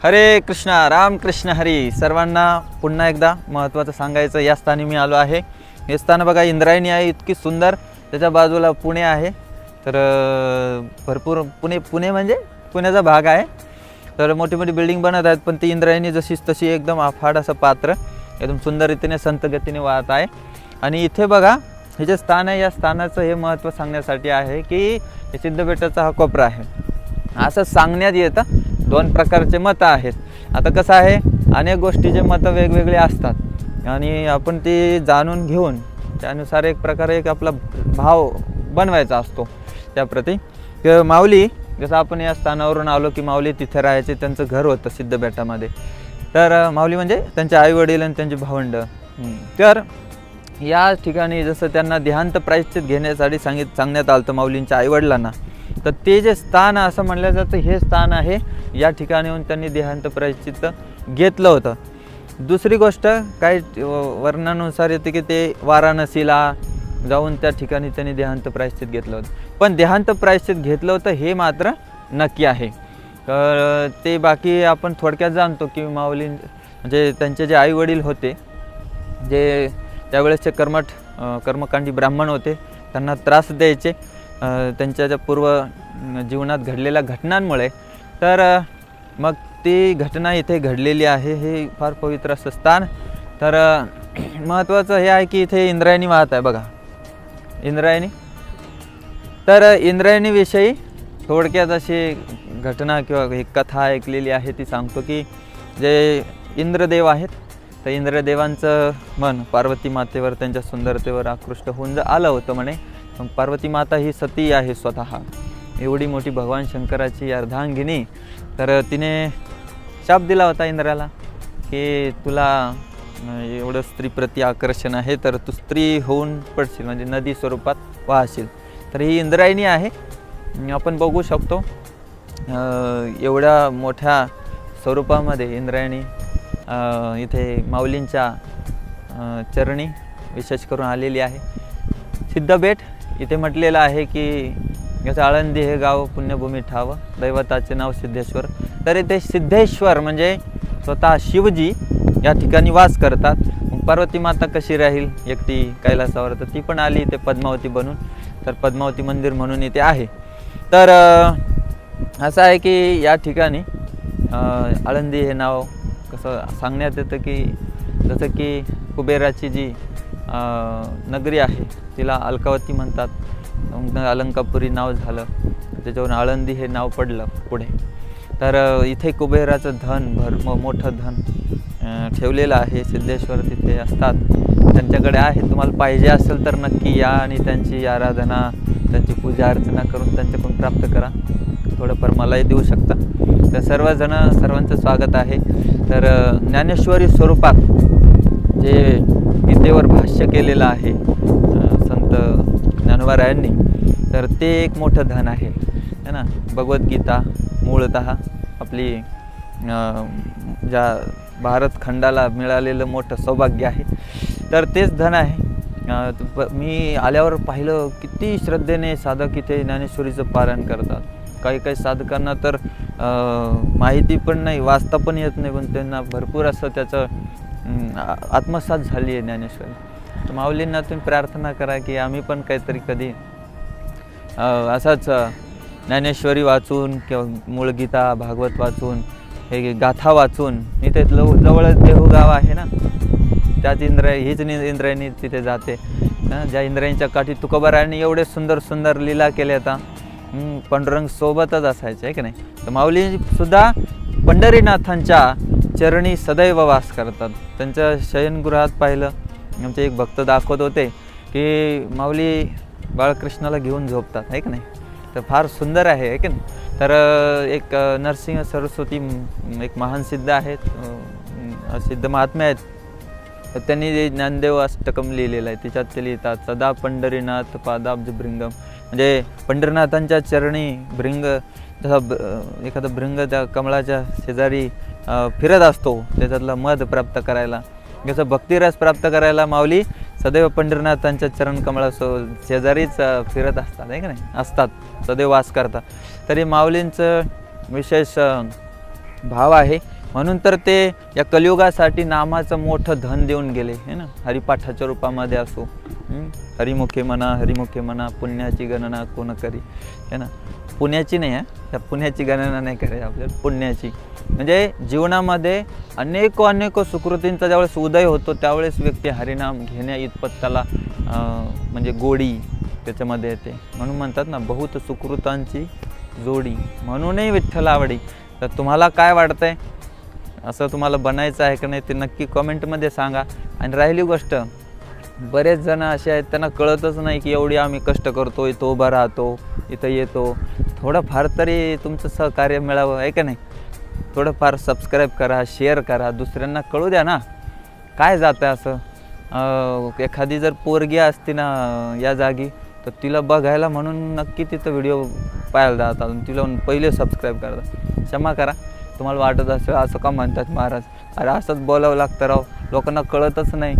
हरे कृष्णा राम कृष्ण हरी। सर्वांना पुन्हा एकदा महत्त्वाचं सांगायचं, या स्थानी मी आलो आहे। हे स्थान बघा, इंद्रायणी आहे, इतकी सुंदर। त्याच्या बाजूला पुणे आहे, तर भरपूर पुणे म्हणजे पुण्याचा भाग आहे। तर मोठी मोठी बिल्डिंग बनत आहेत, पण ती इंद्रायणी जशीच तशी एकदम अफाट असं पात्र एकदम सुंदर रीतीने संत गतीने वाहत आहे। आणि इथे बघा, हे जे स्थान आहे, या स्थानाचं हे महत्त्व सांगण्यासाठी आहे की सिद्धबेटाचा हा कोपरा आहे असं सांगण्यात येतं। दोन प्रकारचे मत आहेत। आता कसं आहे, अनेक गोष्टीचे मत वेगवेगळे असतात आणि आपण ते जाणून घेऊन त्यानुसार एक प्रकारे एक आपला भाव बनवायचा असतो त्याप्रती। माऊली, जसं आपण या स्थानावरून आलो की माऊली तिथे राहायचे, त्यांचं घर होतं सिद्धबेटामध्ये। तर माऊली म्हणजे त्यांचे आई वडील आणि त्यांचे भावंड। तर या ठिकाणी जसं त्यांना देहांत प्रायश्चित घेण्यासाठी सांगण्यात आलं होतं माऊलींच्या आईवडिलांना, तर ते जे स्थान असं म्हणलं जातं हे स्थान आहे। या ठिकाणी येऊन त्यांनी देहांत प्रायश्चित घेतलं होतं। दुसरी गोष्ट काय वर्णनानुसार येते की ते वाराणसीला जाऊन त्या ठिकाणी त्यांनी देहांत प्रायश्चित घेतलं होतं। पण देहांत प्रायश्चित घेतलं होतं हे मात्र नक्की आहे। तर ते बाकी आपण थोडक्यात जाणतो की माऊली म्हणजे त्यांचे जे आई वडील होते, जे त्यावेळेसचे कर्मकांडी ब्राह्मण होते, त्यांना त्रास द्यायचे त्यांच्या ज्या पूर्व जीवनात घडलेल्या घटनांमुळे। तर मग ती घटना इथे घडलेली आहे, हे फार पवित्र असं स्थान। तर महत्त्वाचं हे आहे की इथे इंद्रायणी वाहत आहे बघा, इंद्रायणी। तर इंद्रायणीविषयी थोडक्यात अशी घटना किंवा एक कथा ऐकलेली आहे, ती सांगतो की जे इंद्रदेव आहेत, तर इंद्रदेवांचं मन पार्वती मातेवर, त्यांच्या सुंदरतेवर आकृष्ट होऊन आलं होतं म्हणे। पार्वती माता ही सती आहे स्वतः, एवढी मोठी भगवान शंकराची अर्धांगिनी। तर तिने शाप दिला होता इंद्राला की तुला एवढं स्त्रीप्रती आकर्षण आहे, तर तू स्त्री होऊन पडशील, म्हणजे नदी स्वरूपात वाहशील। तर ही इंद्रायणी आहे, आपण बघू शकतो एवढ्या मोठ्या स्वरूपामध्ये इंद्रायणी इथे माऊलींच्या चरणी विशेष करून आलेली आहे। सिद्धबेट इथे म्हटलेलं आहे की याचं आळंदी हे गाव पुण्यभूमी ठाव, दैवताचे नाव सिद्धेश्वर। तर इथे सिद्धेश्वर म्हणजे स्वतः शिवजी या ठिकाणी वास करतात। मग पार्वती माता कशी राहील एकटी कैलासावर, तर ती पण आली इथे पद्मावती बनून। तर पद्मावती मंदिर म्हणून इथे आहे। तर असं आहे की या ठिकाणी आळंदी हे नाव कसं सांगण्यात येतं की जसं की कुबेराची जी नगरी आहे तिला अलकावती म्हणतात, मग अलंकापुरी नाव झालं, त्याच्यावरून आळंदी हे नाव पडलं पुढे। तर इथे कुबेराचं धन मोठं धन ठेवलेलं आहे। सिद्धेश्वर तिथे असतात, त्यांच्याकडे आहे। तुम्हाला पाहिजे असेल तर नक्की या आणि त्यांची आराधना, त्यांची पूजा अर्चना करून त्यांच्याकडून प्राप्त करा। थोडंफार मलाही देऊ शकता। तर सर्वांचं स्वागत आहे। तर ज्ञानेश्वरी स्वरूपात जे गीतेवर भाष्य केलेलं आहे संत ज्ञानोबारायांनी, तर ते एक मोठं धन आहे ना। भगवद्गीता मूळतः आपली ज्या भारत खंडाला मिळालेलं मोठं सौभाग्य आहे, तर तेच धन आहे। मी आल्यावर पाहिलं किती श्रद्धेने साधक इथे ज्ञानेश्वरीचं पारायण करतात। काही साधकांना तर माहिती पण नाही, वाचता पण येत नाही, पण त्यांना भरपूर असं त्याचं आत्मसात झाली आहे ज्ञानेश्वरी। तर माऊलींना तुम्ही प्रार्थना करा की आम्ही पण काहीतरी कधी असाच ज्ञानेश्वरी वाचून किंवा मूळ गीता भागवत वाचून, हे गाथा वाचून, इथे जवळच देहू गाव आहे ना, त्याच हीच इंद्रायणी तिथे जाते ना, ज्या इंद्रायणीच्या काठी तुकोबारायांनी एवढे सुंदर सुंदर लीला केल्या होत्या। पांडुरंग सोबतच असायचे आहे की नाही। तर माऊली सुद्धा पंढरीनाथांच्या चरणी सदैव वास करतात। त्यांच्या शयनगृहात पाहिलं, आमचे एक भक्त दाखवत होते की माऊली बाळकृष्णाला घेऊन झोपतात आहे की नाही। तर फार सुंदर आहे की नाही। तर एक नरसिंह सरस्वती एक महान सिद्ध आहेत, सिद्ध महात्मे आहेत, तर त्यांनी ज्ञानदेव अष्टकम लिहिलेलं आहे। त्याच्यात ते लिहितात सदा पंढरीनाथ पादाब्ज भृंगम, म्हणजे पंढरीनाथांच्या चरणी भृंग, जसा एखादा भृंग त्या कमळाच्या शेजारी फिरत असतो त्याच्यातला मध प्राप्त करायला, जसं भक्तिरस प्राप्त करायला माऊली सदैव पंढरीनाथांच्या चरण कमळा शेजारीच फिरत असतात आहे की नाही, असतात, सदैव वास करतात। तरी माऊलींचं विशेष भाव आहे, म्हणून तर ते या कलियुगासाठी नामाचं मोठं धन देऊन गेले है ना. हरिपाठाच्या रूपामध्ये असो, हरिमुखे म्हणा पुण्याची गणना कोण करी है ना. पुण्याची नाही आहे, त्या पुण्याची गणना नाही करायची आपल्याला, पुण्याची म्हणजे जीवनामध्ये अनेक सुकृतींचा ज्यावेळेस उदय होतो त्यावेळेस व्यक्ती हरिनाम घेण्या इतपत त्याला म्हणजे गोडी त्याच्यामध्ये येते. म्हणून म्हणतात ना, बहुत सुकृतांची जोडी म्हणूनही विठ्ठल आवडी. तर तुम्हाला काय वाटतंय, असं तुम्हाला बनायचं आहे का नाही ते नक्की कमेंटमध्ये सांगा. आणि राहिली गोष्ट, बरेच जण असे आहेत त्यांना कळतच नाही की एवढी आम्ही कष्ट करतो, इथं उभा राहतो, इथं येतो. थोडंफार तरी तुमचं सहकार्य मिळावं आहे का नाही. थोडंफार सबस्क्राईब करा, शेअर करा, दुसऱ्यांना कळू द्या ना. काय जातं असं, एखादी जर पोरगी असती ना या जागी तर तिला बघायला म्हणून नक्की तिथं व्हिडिओ पाहायला जातात, तिला पहिले सबस्क्राईब करतात. क्षमा करा, तुम्हाला वाटत असेल असं का म्हणतात महाराज, अरे असंच बोलावं लागतं राव, लोकांना कळतच नाही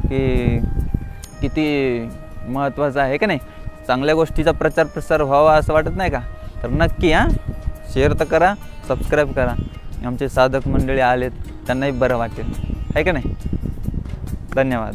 की किती महत्त्वाचं आहे का नाही. चांगल्या गोष्टीचा प्रचार प्रसार व्हावा असं वाटत नाही का. तर नक्की शेअर तर करा, सबस्क्राईब करा. आमचे साधक मंडळी आलेत त्यांनाही बरं वाटेल आहे का नाही. धन्यवाद.